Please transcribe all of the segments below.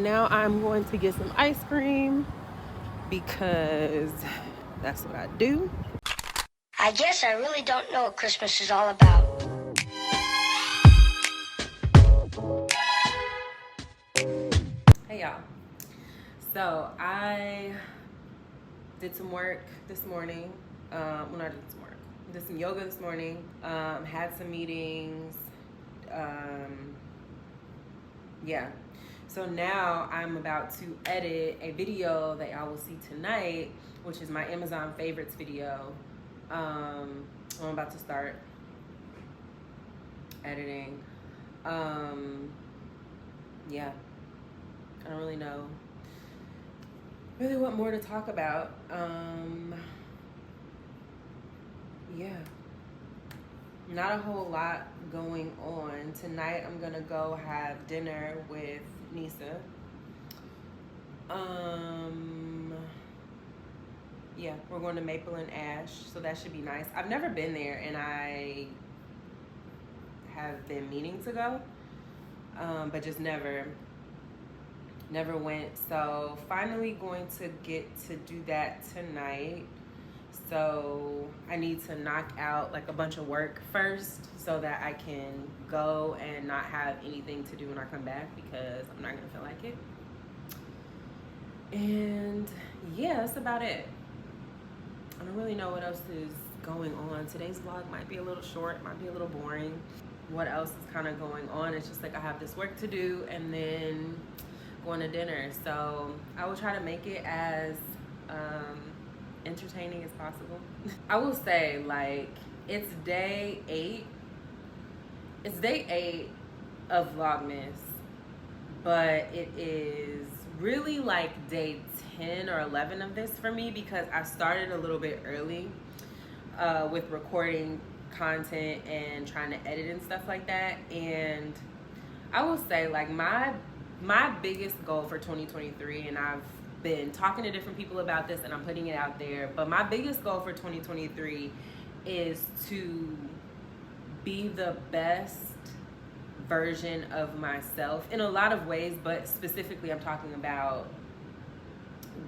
now I'm going to get some ice cream because that's what I do. I guess I really don't know what Christmas is all about. Hey y'all. So I did some work this morning. When I did some work, did some yoga this morning. Had some meetings. Yeah. So now I'm about to edit a video that y'all will see tonight, which is my Amazon favorites video. I'm about to start editing. Yeah. I don't really know what more to talk about. Yeah. Not a whole lot going on. Tonight I'm gonna go have dinner with Nisa. Yeah, we're going to Maple and Ash, so that should be nice. I've never been there, and I have been meaning to go, but just never went. So finally going to get to do that tonight. So I need to knock out like a bunch of work first so that I can go and not have anything to do when I come back, because I'm not gonna feel like it. And yeah, that's about it. I don't really know what else is going on. Today's vlog might be a little short, might be a little boring. What else is kind of going on? It's just like I have this work to do and then going to dinner. So I will try to make it as entertaining as possible. I will say, like, it's day 8. It's day 8 of Vlogmas, but it is really like day 10 or 11 of this for me, because I started a little bit early with recording content and trying to edit and stuff like that. And I will say, like, my biggest goal for 2023, and I've been talking to different people about this and I'm putting it out there, but my biggest goal for 2023 is to be the best version of myself in a lot of ways, but specifically I'm talking about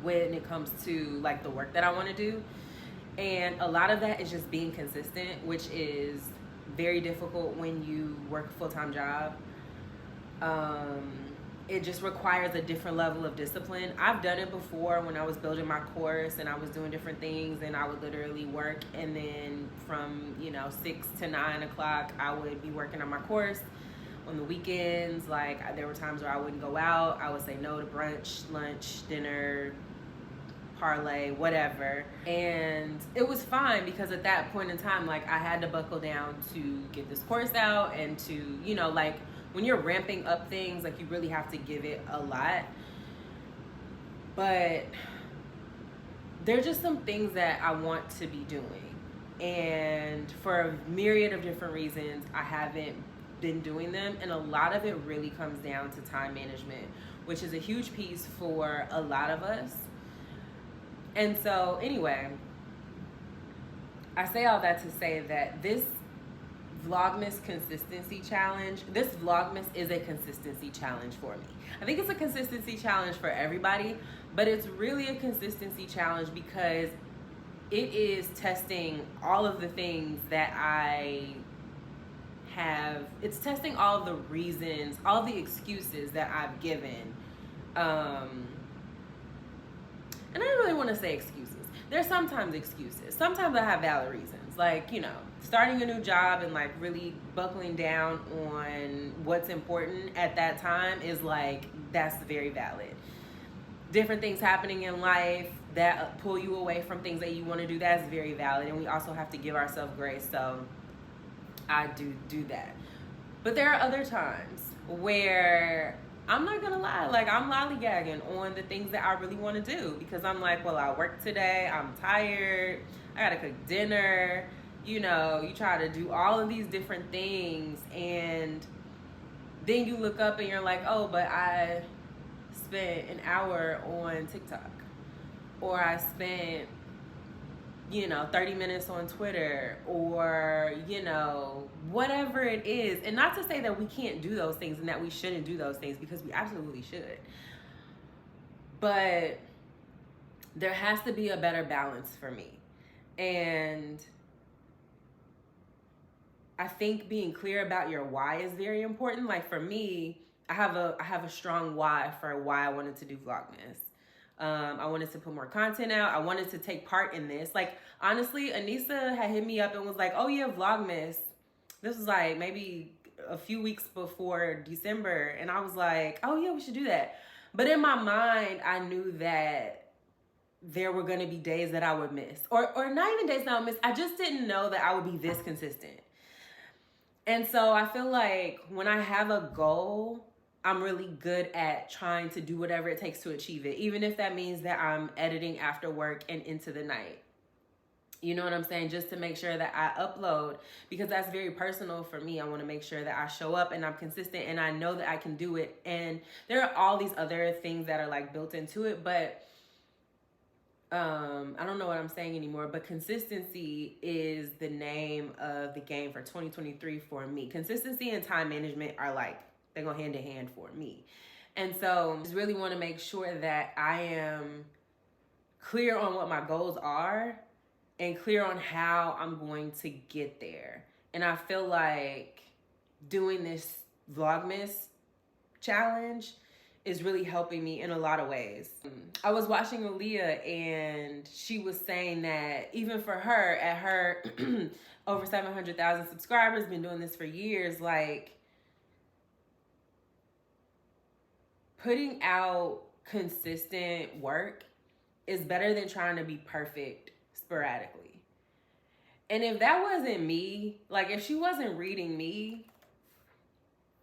when it comes to like the work that I want to do. And a lot of that is just being consistent, which is very difficult when you work a full-time job. It just requires a different level of discipline. I've done it before when I was building my course and I was doing different things, and I would literally work, and then from 6 to 9 o'clock I would be working on my course. On the weekends, like, there were times where I wouldn't go out. I would say no to brunch, lunch, dinner, parlay, whatever. And it was fine, because at that point in time, like, I had to buckle down to get this course out and to, like, when you're ramping up things, like, you really have to give it a lot. But there's just some things that I want to be doing, and for a myriad of different reasons, I haven't been doing them. And a lot of it really comes down to time management, which is a huge piece for a lot of us. And so anyway, I say all that to say that this Vlogmas consistency challenge, this Vlogmas is a consistency challenge for me. I think it's a consistency challenge for everybody, but it's really a consistency challenge because it is testing all of the things that I have. It's testing all of the reasons, all the excuses that I've given. And I don't really want to say excuses. There's sometimes excuses. Sometimes I have valid reasons. Like, starting a new job and like really buckling down on what's important at that time is like, that's very valid. Different things happening in life that pull you away from things that you want to do, that's very valid. And we also have to give ourselves grace. So I do that. But there are other times where I'm not gonna lie, like, I'm lollygagging on the things that I really want to do, because I'm like, well, I worked today, I'm tired, I gotta cook dinner, you try to do all of these different things, and then you look up and you're like, oh, but I spent an hour on TikTok, or I spent 30 minutes on Twitter, or, whatever it is. And not to say that we can't do those things and that we shouldn't do those things, because we absolutely should. But there has to be a better balance for me. And I think being clear about your why is very important. Like for me, I have a strong why for why I wanted to do Vlogmas. I wanted to put more content out. I wanted to take part in this. Like honestly, Anissa had hit me up and was like, "Oh yeah, Vlogmas." This was like maybe a few weeks before December, and I was like, "Oh yeah, we should do that." But in my mind, I knew that there were going to be days that I would miss, or not even days that I would miss. I just didn't know that I would be this consistent. And so I feel like when I have a goal, I'm really good at trying to do whatever it takes to achieve it, even if that means that I'm editing after work and into the night. You know what I'm saying? Just to make sure that I upload, because that's very personal for me. I want to make sure that I show up and I'm consistent and I know that I can do it. And there are all these other things that are like built into it, but I don't know what I'm saying anymore, but consistency is the name of the game for 2023 for me. Consistency and time management are like, they go hand in hand for me. And so I just really want to make sure that I am clear on what my goals are and clear on how I'm going to get there. And I feel like doing this Vlogmas challenge is really helping me in a lot of ways. I was watching Aaliyah and she was saying that even for her, at her over 700,000 subscribers, been doing this for years, like putting out consistent work is better than trying to be perfect sporadically. And if that wasn't me, like if she wasn't reading me,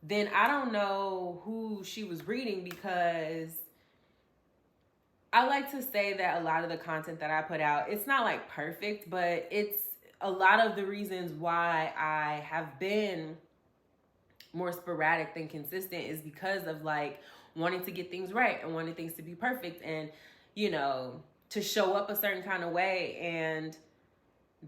then I don't know who she was reading, because I like to say that a lot of the content that I put out, it's not like perfect, but it's a lot of the reasons why I have been more sporadic than consistent is because of like wanting to get things right and wanting things to be perfect and, you know, to show up a certain kind of way. And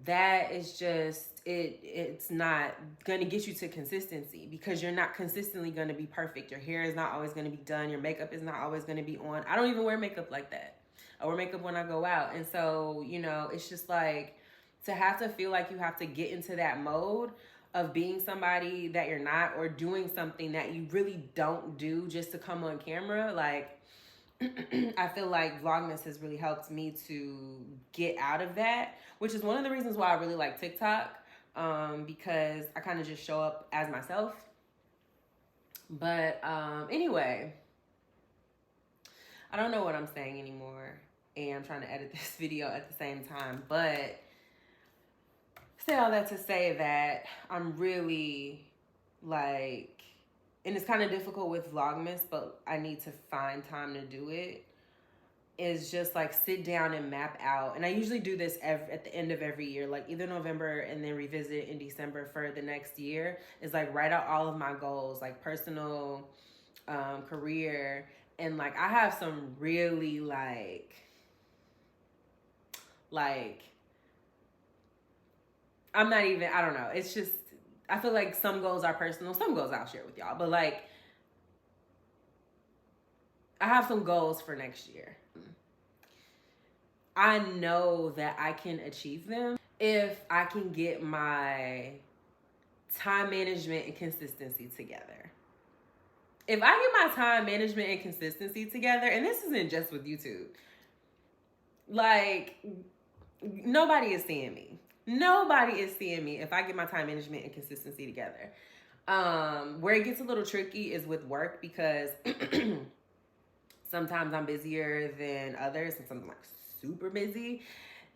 that is just, it's not going to get you to consistency, because you're not consistently going to be perfect. Your hair is not always going to be done. Your makeup is not always going to be on. I don't even wear makeup like that. I wear makeup when I go out. And so, you know, it's just like to have to feel like you have to get into that mode of being somebody that you're not, or doing something that you really don't do just to come on camera. Like, I feel like Vlogmas has really helped me to get out of that, which is one of the reasons why I really like TikTok, because I kind of just show up as myself. But anyway, I don't know what I'm saying anymore, and I'm trying to edit this video at the same time, but say all that to say that I'm really like, and it's kind of difficult with Vlogmas, but I need to find time to do it, is just like sit down and map out. And I usually do this at the end of every year, like either November and then revisit it in December for the next year, is like write out all of my goals, like personal, career. And like I have some really like I'm not even, I don't know. It's just, I feel like some goals are personal, some goals I'll share with y'all, but like I have some goals for next year. I know that I can achieve them if I can get my time management and consistency together. If I get my time management and consistency together, and this isn't just with YouTube, like nobody is seeing me. Nobody is seeing me if I get my time management and consistency together. Where it gets a little tricky is with work, because sometimes I'm busier than others, and sometimes I'm like super busy.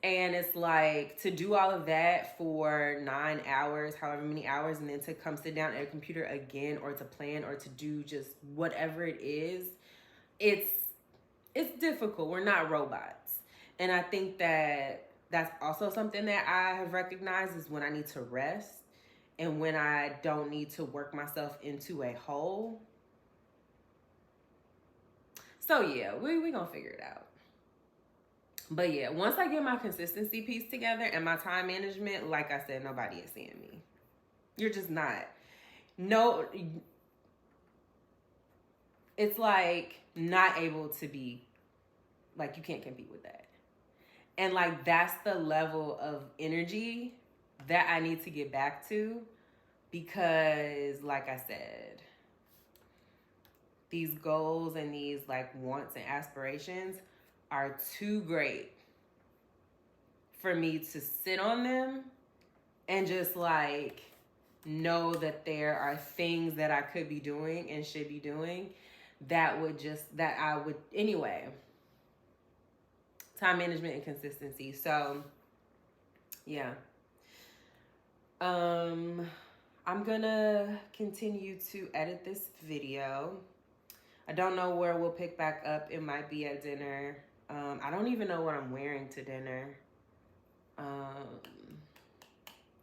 And it's like to do all of that for 9 hours, however many hours, and then to come sit down at a computer again, or to plan, or to do just whatever it is, it's difficult. We're not robots. And I think that that's also something that I have recognized, is when I need to rest and when I don't need to work myself into a hole. So yeah, we gonna figure it out. But yeah, once I get my consistency piece together and my time management, like I said, nobody is seeing me. You're just not. No, it's like not able to be Like, you can't compete with that. And like, that's the level of energy that I need to get back to, because like I said, these goals and these like wants and aspirations are too great for me to sit on them and just like know that there are things that I could be doing and should be doing that I would anyway. Time management and consistency. So yeah. I'm gonna continue to edit this video. I don't know where we'll pick back up. It might be at dinner. I don't even know what I'm wearing to dinner.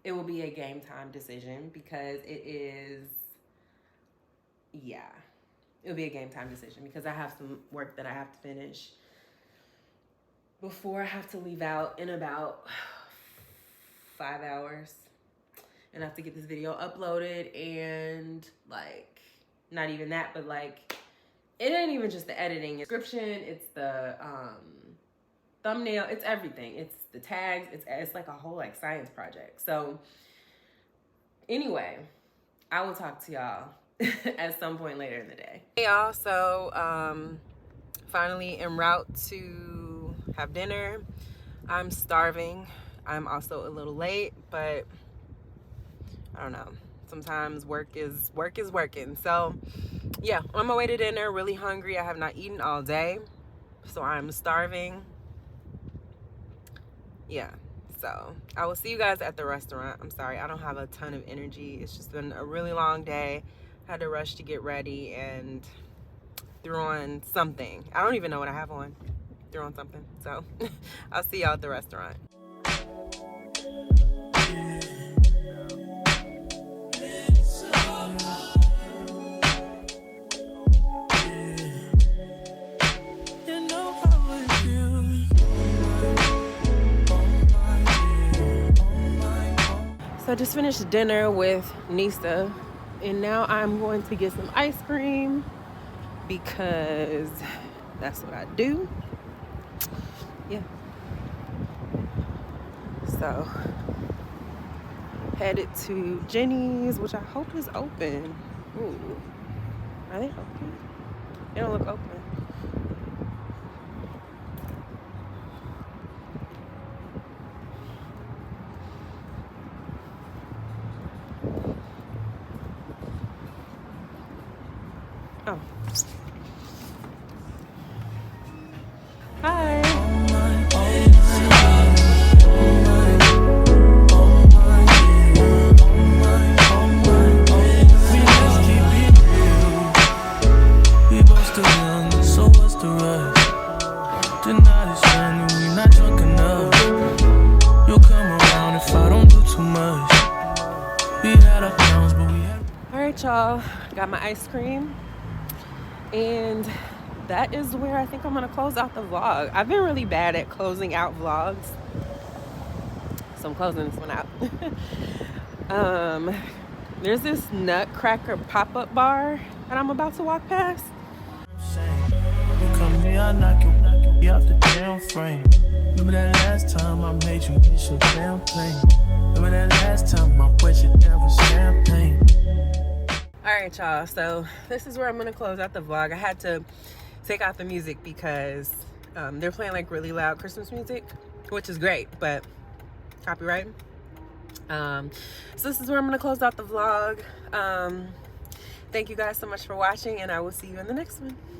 It will be a game time decision because it'll be a game time decision because I have some work that I have to finish before I have to leave out in about 5 hours. And I have to get this video uploaded, and like, not even that, but like, it ain't even just the editing. Description, it's the thumbnail, it's everything. It's the tags, it's like a whole like science project. So anyway, I will talk to y'all at some point later in the day. Hey y'all, so finally en route to have dinner. I'm starving. I'm also a little late, but I don't know. Sometimes work is working. So yeah, on my way to dinner, really hungry. I have not eaten all day, so I'm starving. Yeah, so I will see you guys at the restaurant. I'm sorry, I don't have a ton of energy. It's just been a really long day. Had to rush to get ready and threw on something. I don't even know what I have on. Threw on something. So I'll see y'all at the restaurant. So I just finished dinner with Nisa, and now I'm going to get some ice cream because that's what I do. Yeah. So headed to Jeni's, which I hope is open. Ooh, are they open? They don't look open. Oh. Hi. Y'all, got my ice cream, and that is where I think I'm gonna close out the vlog. I've been really bad at closing out vlogs, so I'm closing this one out. There's this Nutcracker pop-up bar that I'm about to walk past. You come here, I knock you off the damn frame. Remember that last time I made you miss your damn plane. Remember that last time I wet your damn with champagne. All right, y'all, so this is where I'm gonna close out the vlog. I had to take out the music because they're playing like really loud Christmas music, which is great, but copyright. So this is where I'm gonna close out the vlog. Thank you guys so much for watching, and I will see you in the next one.